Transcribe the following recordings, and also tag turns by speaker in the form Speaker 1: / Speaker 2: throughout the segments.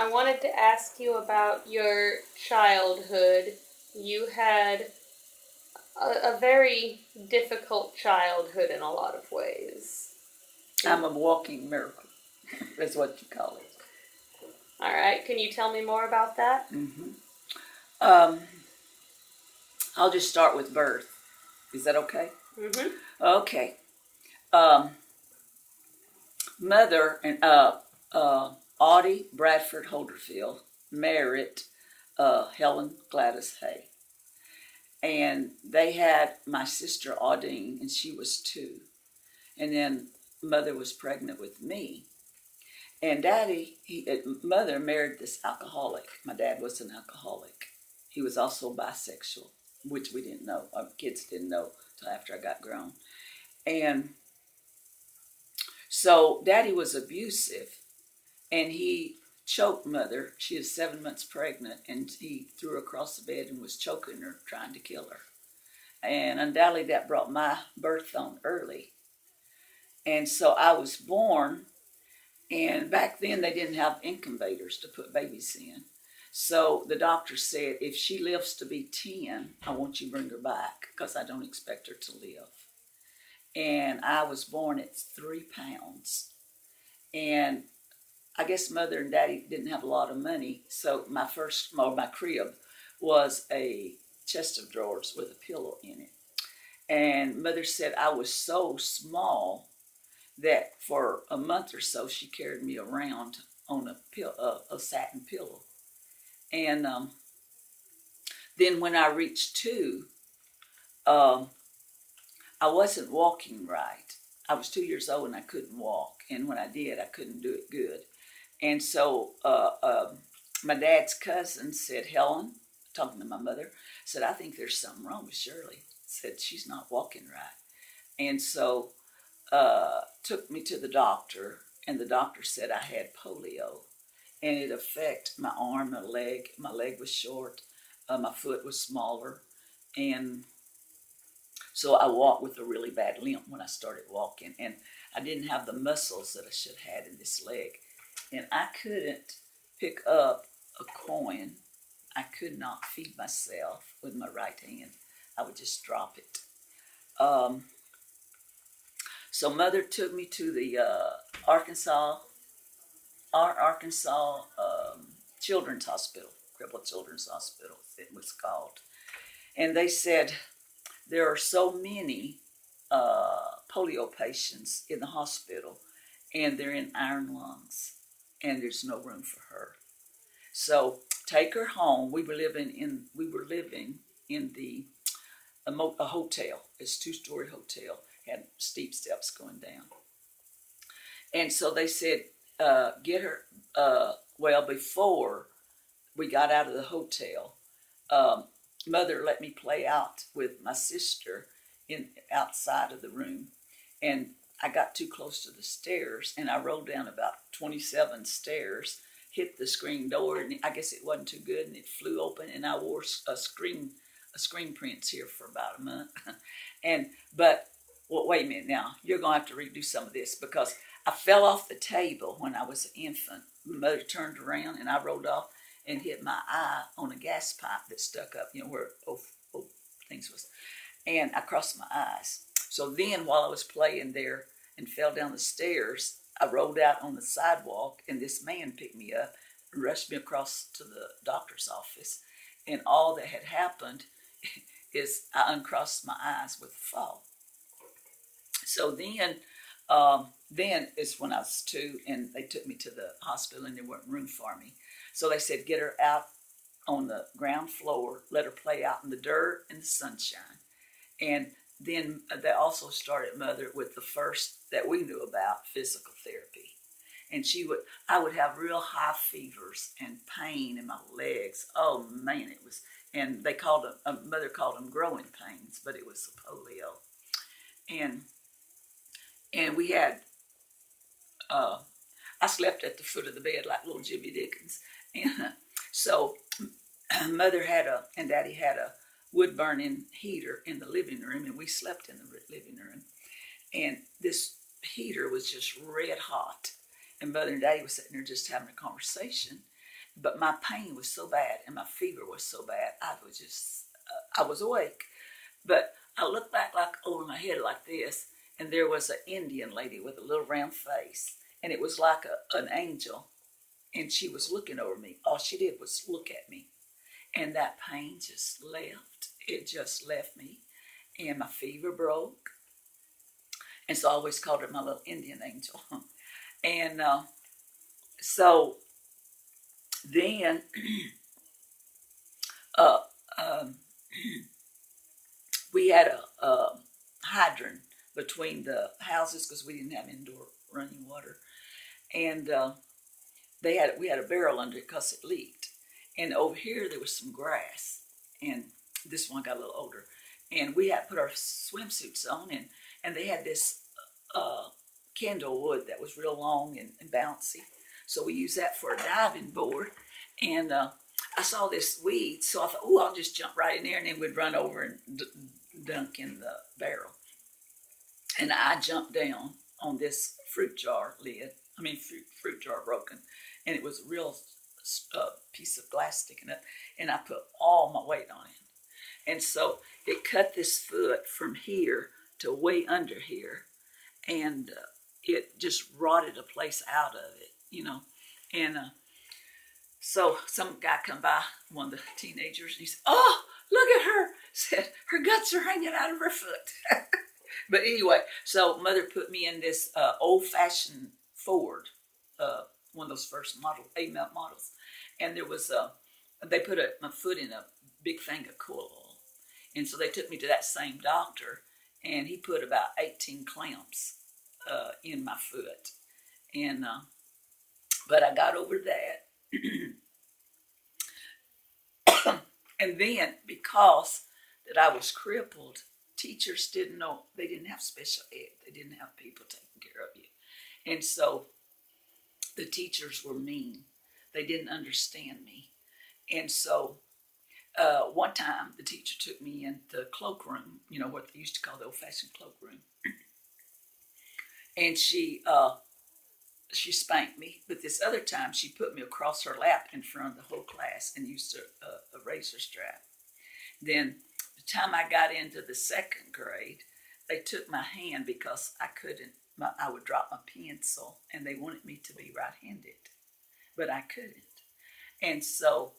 Speaker 1: I wanted to ask you about your childhood. You had a very difficult childhood in a lot of ways.
Speaker 2: I'm a walking miracle, is what you call it.
Speaker 1: All right, can you tell me more about that?
Speaker 2: Um, I'll just start with birth. Is that okay?
Speaker 1: Mm-hmm.
Speaker 2: Okay. Um, Mother and Audie Bradford Holderfield married Helen Gladys Hay. And they had my sister Audine, and she was 2. And then mother was pregnant with me. And mother married this alcoholic. My dad was an alcoholic. He was also bisexual, which we didn't know. Our kids didn't know until after I got grown. And so daddy was abusive, and he choked mother. She was 7 months pregnant, and he threw her across the bed and was choking her, trying to kill her. And undoubtedly that brought my birth on early. And so I was born, and back then they didn't have incubators to put babies in. So the doctor said, if she lives to be 10, I want you to bring her back because I don't expect her to live. And I was born at 3 pounds. And I guess mother and daddy didn't have a lot of money. So my crib was a chest of drawers with a pillow in it. And mother said I was so small that for a month or so she carried me around on a satin pillow. And then when I reached 2, I wasn't walking right. I was 2 years old and I couldn't walk. And when I did, I couldn't do it good. And so my dad's cousin said, Helen, talking to my mother, said, I think there's something wrong with Shirley. Said, she's not walking right. And so took me to the doctor, and the doctor said I had polio, and it affected my arm, my leg. My leg was short, my foot was smaller, and so I walked with a really bad limp when I started walking, and I didn't have the muscles that I should have had in this leg, and I couldn't pick up a coin. I could not feed myself with my right hand. I would just drop it. So mother took me to the Arkansas Children's Hospital, Crippled Children's Hospital, it was called. And they said, there are so many polio patients in the hospital, and they're in iron lungs, and there's no room for her. So take her home. We were living in a hotel. It's a 2-story hotel. Had steep steps going down. And so they said, get her, before we got out of the hotel, mother let me play out with my sister outside of the room. And I got too close to the stairs, and I rolled down about 27 stairs, hit the screen door, and I guess it wasn't too good, and it flew open, and I wore a screen prints here for about a month. Well, wait a minute now. You're going to have to redo some of this because I fell off the table when I was an infant. Mother turned around and I rolled off and hit my eye on a gas pipe that stuck up, where things was. And I crossed my eyes. So then while I was playing there and fell down the stairs, I rolled out on the sidewalk, and this man picked me up and rushed me across to the doctor's office. And all that had happened is I uncrossed my eyes with the fall. So then is when I was 2, and they took me to the hospital, and there wasn't room for me. So they said, get her out on the ground floor, let her play out in the dirt and the sunshine. And then they also started mother with the first that we knew about, physical therapy. And I would have real high fevers and pain in my legs. Oh man, it was, and they called them, mother called them growing pains, but it was polio. And we had, I slept at the foot of the bed like little Jimmy Dickens. And so mother and daddy had a wood burning heater in the living room, and we slept in the living room. And this heater was just red hot. And mother and daddy was sitting there just having a conversation. But my pain was so bad and my fever was so bad, I was awake. But I looked back like over my head like this, and there was an Indian lady with a little round face, and it was like an angel, and she was looking over me. All she did was look at me, and that pain just left. It just left me, and my fever broke, and so I always called her my little Indian angel. And so then uh, um, we had a hydrant between the houses because we didn't have indoor running water, and we had a barrel under it because it leaked. And over here there was some grass, and this one got a little older, and we had put our swimsuits on, and they had this candle wood that was real long and bouncy, so we used that for a diving board. And I saw this weed, so I thought, oh, I'll just jump right in there, and then we'd run over and dunk in the barrel. And I jumped down on this fruit jar lid. I mean, fruit jar broken, and it was a real piece of glass sticking up, and I put all my weight on it. And so it cut this foot from here to way under here, and it just rotted a place out of it, you know. And so some guy come by, one of the teenagers, and he said, "Oh, look at her!" Said her guts are hanging out of her foot. But anyway, so mother put me in this old-fashioned Ford, one of those first A models, and there was they put my foot in a big thing of coil oil, and so they took me to that same doctor, and he put about 18 clamps in my foot, and but I got over that. And then because that I was crippled, teachers didn't know, they didn't have special ed, they didn't have people taking care of you. And so the teachers were mean. They didn't understand me. And so one time the teacher took me in the cloakroom, you know, what they used to call the old-fashioned cloakroom. And she spanked me, but this other time she put me across her lap in front of the whole class and used a razor strap. Then the time I got into the second grade, they took my hand because I would drop my pencil, and they wanted me to be right-handed, but I couldn't. And so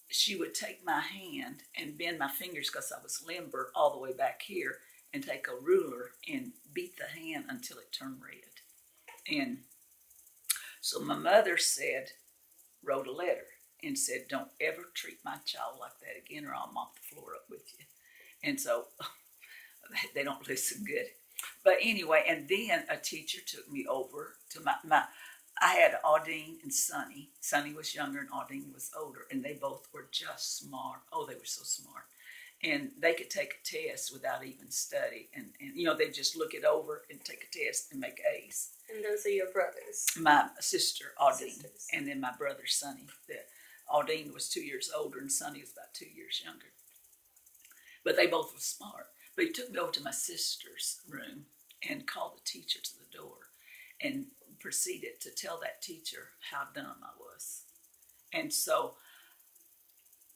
Speaker 2: she would take my hand and bend my fingers because I was limber all the way back here, and take a ruler and beat the hand until it turned red. And so my mother wrote a letter and said, "Don't ever treat my child like that again, or I'll mop the floor up with you." And so they don't listen good. But anyway, and then a teacher took me over to I had Audine and Sonny. Sonny was younger and Audine was older, and they both were just smart. Oh, they were so smart. And they could take a test without even study. And you know, they'd just look it over and take a test and make A's.
Speaker 1: And those are your brothers?
Speaker 2: My sister, Audine, and then my brother, Sonny. Audine was 2 years older, and Sonny was about 2 years younger. But they both were smart. But he took me over to my sister's room and called the teacher to the door and proceeded to tell that teacher how dumb I was. And so,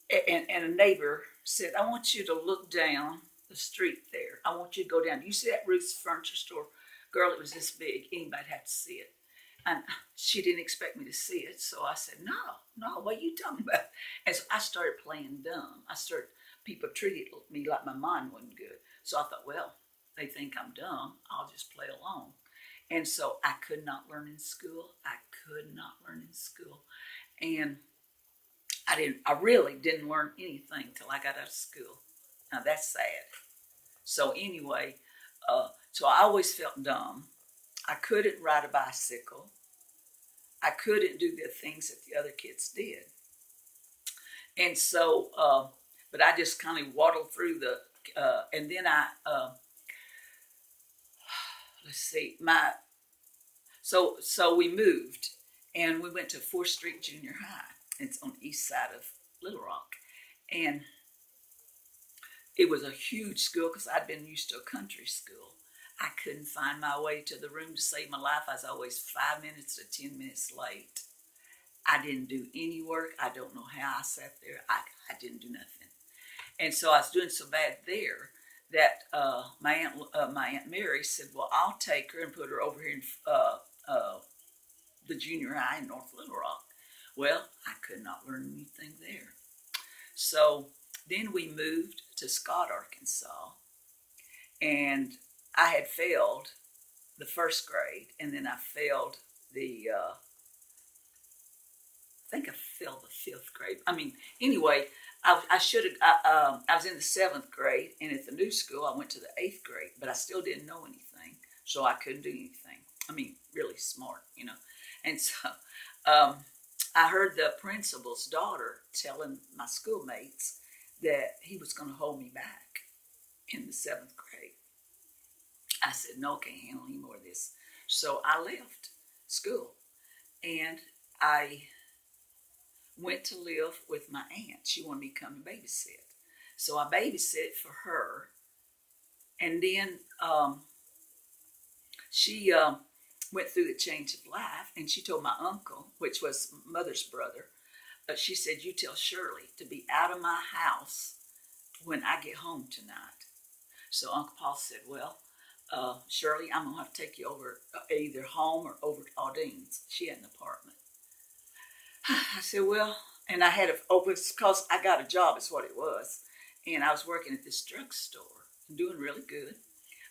Speaker 2: and a neighbor said, "I want you to look down the street there. I want you to go down. You see that Ruth's furniture store? Girl, it was this big. Anybody'd have to see it." And she didn't expect me to see it. So I said, no, what are you talking about? And so I started playing dumb. People treated me like my mind wasn't good. So I thought, well, they think I'm dumb. I'll just play along. And so I could not learn in school. And I really didn't learn anything till I got out of school. Now that's sad. So anyway, so I always felt dumb. I couldn't ride a bicycle. I couldn't do the things that the other kids did. And so, but I just kind of waddled through and then let's see, so we moved, and we went to 4th Street Junior High. It's on the east side of Little Rock. And it was a huge school because I'd been used to a country school. I couldn't find my way to the room to save my life. I was always 5 minutes to 10 minutes late. I didn't do any work. I don't know how I sat there. I didn't do nothing. And so I was doing so bad there that my aunt Mary said, "Well, I'll take her and put her over here in the junior high in North Little Rock." Well, I could not learn anything there. So then we moved to Scott, Arkansas, and I had failed the first grade, and then I failed I think I failed the fifth grade. I mean, anyway, I should have. I was in the seventh grade, and at the new school, I went to the eighth grade, but I still didn't know anything, so I couldn't do anything. I mean, really smart, you know. And so, I heard the principal's daughter telling my schoolmates that he was going to hold me back in the seventh grade. I said, "No, I can't handle any more of this." So I left school, and I went to live with my aunt. She wanted me to come and babysit. So I babysit for her. And then she went through the change of life, and she told my uncle, which was mother's brother, she said, "You tell Shirley to be out of my house when I get home tonight." So Uncle Paul said, "Well, Shirley, I'm going to have to take you over either home or over to Audine's." She had an apartment. I said, "Well," and I had because I got a job is what it was. And I was working at this drugstore and doing really good.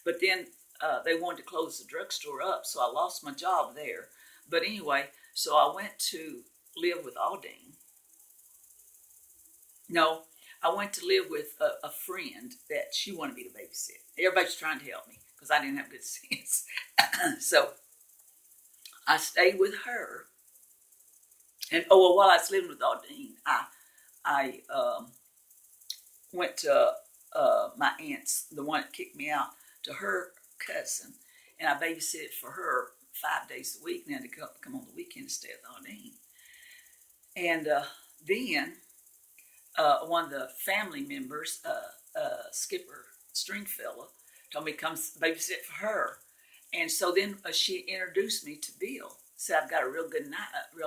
Speaker 2: But then they wanted to close the drugstore up, so I lost my job there. But anyway, so I went to live with Audine. No, I went to live with a friend that she wanted me to babysit. Everybody's trying to help me because I didn't have good sense. So I stayed with her. And while I was living with Audine, I went to my aunt's, the one that kicked me out, to her cousin, and I babysitted for her 5 days a week, and then to come on the weekend and stay with Audine. And then one of the family members, Skipper Stringfellow, told me to come babysit for her. And so then she introduced me to Bill. Said, "I've got a real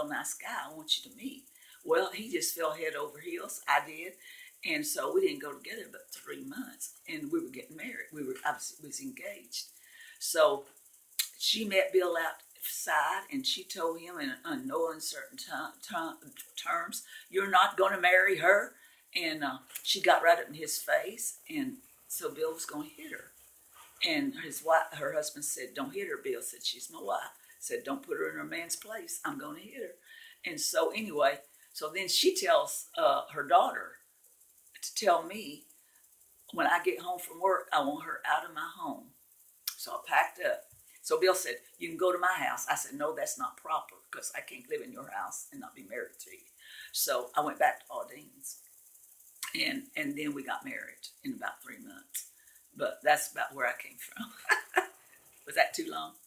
Speaker 2: nice guy I want you to meet." Well, he just fell head over heels. I did. And so we didn't go together but 3 months, and we were getting married. I was engaged. So she met Bill outside, and she told him in no uncertain terms, "You're not going to marry her." And she got right up in his face, and so Bill was going to hit her. And her husband said, "Don't hit her, Bill." Said, "She's my wife." Said, "Don't put her in her man's place. I'm going to hit her." And so anyway, so then she tells her daughter to tell me when I get home from work, I want her out of my home. So I packed up. So Bill said, "You can go to my house." I said, "No, that's not proper because I can't live in your house and not be married to you." So I went back to Audine's, and then we got married in about 3 months. But that's about where I came from. Was that too long?